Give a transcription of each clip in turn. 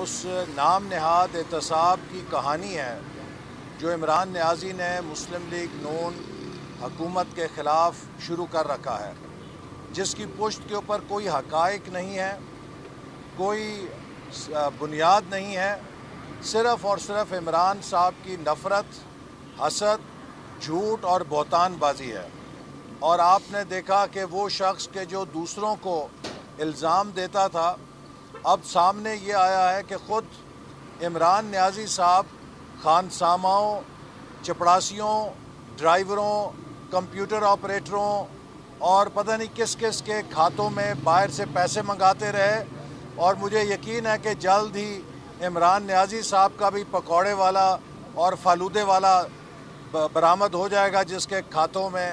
اس نام نہاد احتساب کی کہانی ہے جو عمران نیازی نے مسلم لیگ نون حکومت کے خلاف شروع کر رکھا ہے، جس کی پشت کے اوپر کوئی حقائق نہیں ہے، کوئی بنیاد نہیں ہے، صرف اور صرف عمران صاحب کی نفرت، حسد، جھوٹ اور بہتان بازی ہے۔ اور آپ نے دیکھا کہ وہ شخص کے جو دوسروں کو الزام دیتا تھا، اب سامنے یہ آیا ہے کہ خود عمران نیازی صاحب خانساماؤں، چپڑاسیوں، ڈرائیوروں، کمپیوٹر آپریٹروں اور پتہ نہیں کس کس کے کھاتوں میں باہر سے پیسے منگاتے رہے، اور مجھے یقین ہے کہ جلد ہی عمران نیازی صاحب کا بھی پکوڑے والا اور فالودے والا برآمد ہو جائے گا جس کے کھاتوں میں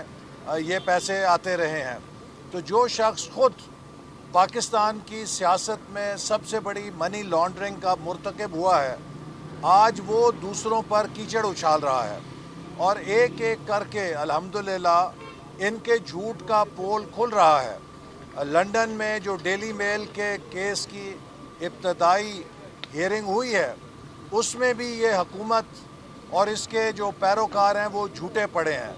یہ پیسے آتے رہے ہیں۔ تو جو شخص خود پاکستان کی سیاست میں سب سے بڑی منی لانڈرنگ کا مرتکب ہوا ہے، آج وہ دوسروں پر کیچڑ اچھال رہا ہے، اور ایک ایک کر کے الحمدللہ ان کے جھوٹ کا پول کھل رہا ہے۔ لندن میں جو ڈیلی میل کے کیس کی ابتدائی ہیئرنگ ہوئی ہے، اس میں بھی یہ حکومت اور اس کے جو پیروکار ہیں وہ جھوٹے پڑے ہیں،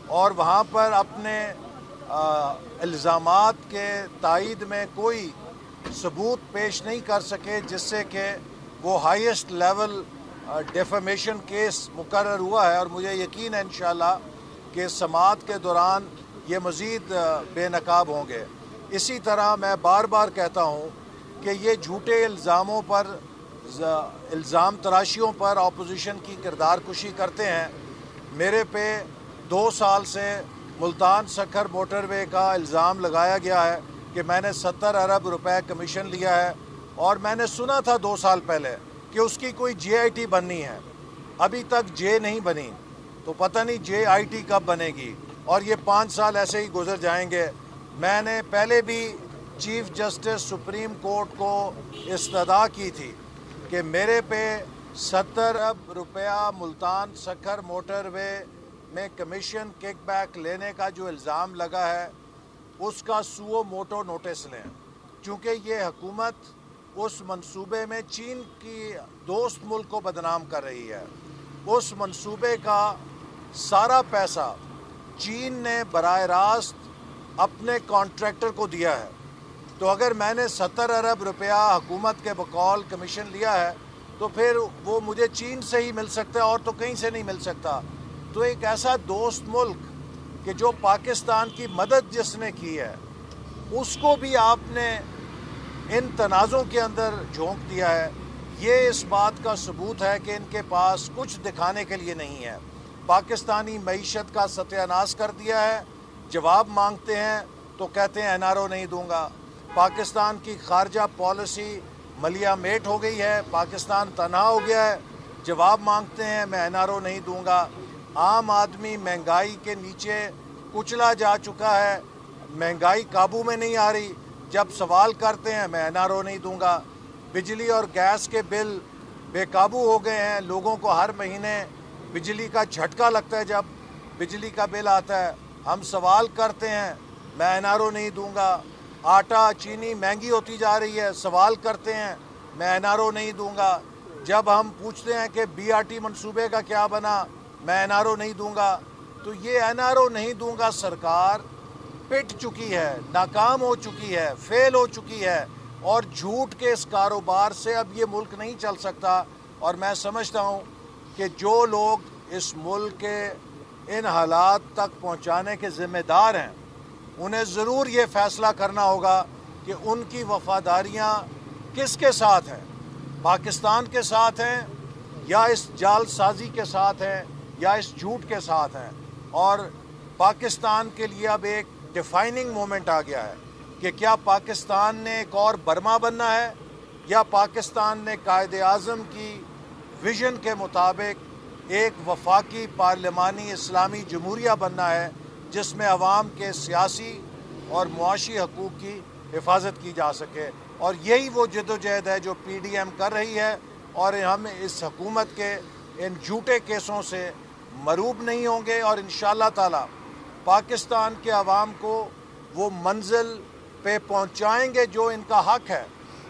اور وہاں پر اپنے الزامات کے تائید میں کوئی ثبوت پیش نہیں کر سکے، جس سے کہ وہ ہائیسٹ لیول ڈیفیمیشن کیس مقرر ہوا ہے، اور مجھے یقین ہے انشاءاللہ کہ سماعت کے دوران یہ مزید بے نقاب ہوں گے۔ اسی طرح میں بار بار کہتا ہوں کہ یہ جھوٹے الزاموں پر، الزام تراشیوں پر اپوزیشن کی کردار کشی کرتے ہیں۔ میرے پہ 2 سال سے ملتان سکھر موٹر وے کا الزام لگایا گیا ہے کہ میں نے 70 ارب روپے کمیشن لیا ہے، اور میں نے سنا تھا 2 سال پہلے کہ اس کی کوئی جے آئی ٹی بننی ہے، ابھی تک جے نہیں بنی، تو پتہ نہیں جے آئی ٹی کب بنے گی، اور یہ 5 سال ایسے ہی گزر جائیں گے۔ میں نے پہلے بھی چیف جسٹس سپریم کورٹ کو استدعا کی تھی کہ میرے پہ 70 ارب روپیہ ملتان سکھر موٹر وے میں کمیشن کک بیک لینے کا جو الزام لگا ہے، اس کا سو موٹو نوٹس لیں، چونکہ یہ حکومت اس منصوبے میں چین کی دوست ملک کو بدنام کر رہی ہے۔ اس منصوبے کا سارا پیسہ چین نے براہ راست اپنے کانٹریکٹر کو دیا ہے، تو اگر میں نے 70 ارب روپیہ حکومت کے بقول کمیشن لیا ہے تو پھر وہ مجھے چین سے ہی مل سکتا ہے، اور تو کہیں سے نہیں مل سکتا۔ تو ایک ایسا دوست ملک کہ جو پاکستان کی مدد جس نے کی ہے، اس کو بھی آپ نے ان تنازعوں کے اندر جھونک دیا ہے۔ یہ اس بات کا ثبوت ہے کہ ان کے پاس کچھ دکھانے کے لیے نہیں ہے۔ پاکستانی معیشت کا ستیہ ناش کر دیا ہے، جواب مانگتے ہیں تو کہتے ہیں این آر او نہیں دوں گا۔ پاکستان کی خارجہ پالیسی ملیا میٹ ہو گئی ہے، پاکستان تنہا ہو گیا ہے، جواب مانگتے ہیں میں این آر او نہیں دوں گا۔ عام آدمی مہنگائی کے نیچے کچلا جا چکا ہے، مہنگائی قابو میں نہیں آ رہی، جب سوال کرتے ہیں میں این آر او نہیں دوں گا۔ بجلی اور گیس کے بل بے قابو ہو گئے ہیں، لوگوں کو ہر مہینے بجلی کا جھٹکا لگتا ہے جب بجلی کا بل آتا ہے، ہم سوال کرتے ہیں میں این آر او نہیں دوں گا۔ آٹا چینی مہنگی ہوتی جا رہی ہے، سوال کرتے ہیں میں این آر او نہیں دوں گا۔ جب ہم پوچھتے ہیں کہ بی آر ٹی منصوبے کا کیا بنا، میں این آر او نہیں دوں گا۔ تو یہ این آر او نہیں دوں گا سرکار پٹ چکی ہے، ناکام ہو چکی ہے، فیل ہو چکی ہے، اور جھوٹ کے اس کاروبار سے اب یہ ملک نہیں چل سکتا۔ اور میں سمجھتا ہوں کہ جو لوگ اس ملک کے ان حالات تک پہنچانے کے ذمہ دار ہیں، انہیں ضرور یہ فیصلہ کرنا ہوگا کہ ان کی وفاداریاں کس کے ساتھ ہیں، پاکستان کے ساتھ ہیں یا اس جال سازی کے ساتھ ہیں یا اس جھوٹ کے ساتھ ہیں۔ اور پاکستان کے لیے اب ایک ڈیفائننگ مومنٹ آ گیا ہے کہ کیا پاکستان نے ایک اور برما بننا ہے، یا پاکستان نے قائد اعظم کی ویژن کے مطابق ایک وفاقی پارلیمانی اسلامی جمہوریہ بننا ہے جس میں عوام کے سیاسی اور معاشی حقوق کی حفاظت کی جا سکے۔ اور یہی وہ جدوجہد ہے جو پی ڈی ایم کر رہی ہے، اور ہم اس حکومت کے ان جھوٹے کیسوں سے مروب نہیں ہوں گے، اور انشاءاللہ تعالی پاکستان کے عوام کو وہ منزل پہ پہنچائیں گے جو ان کا حق ہے۔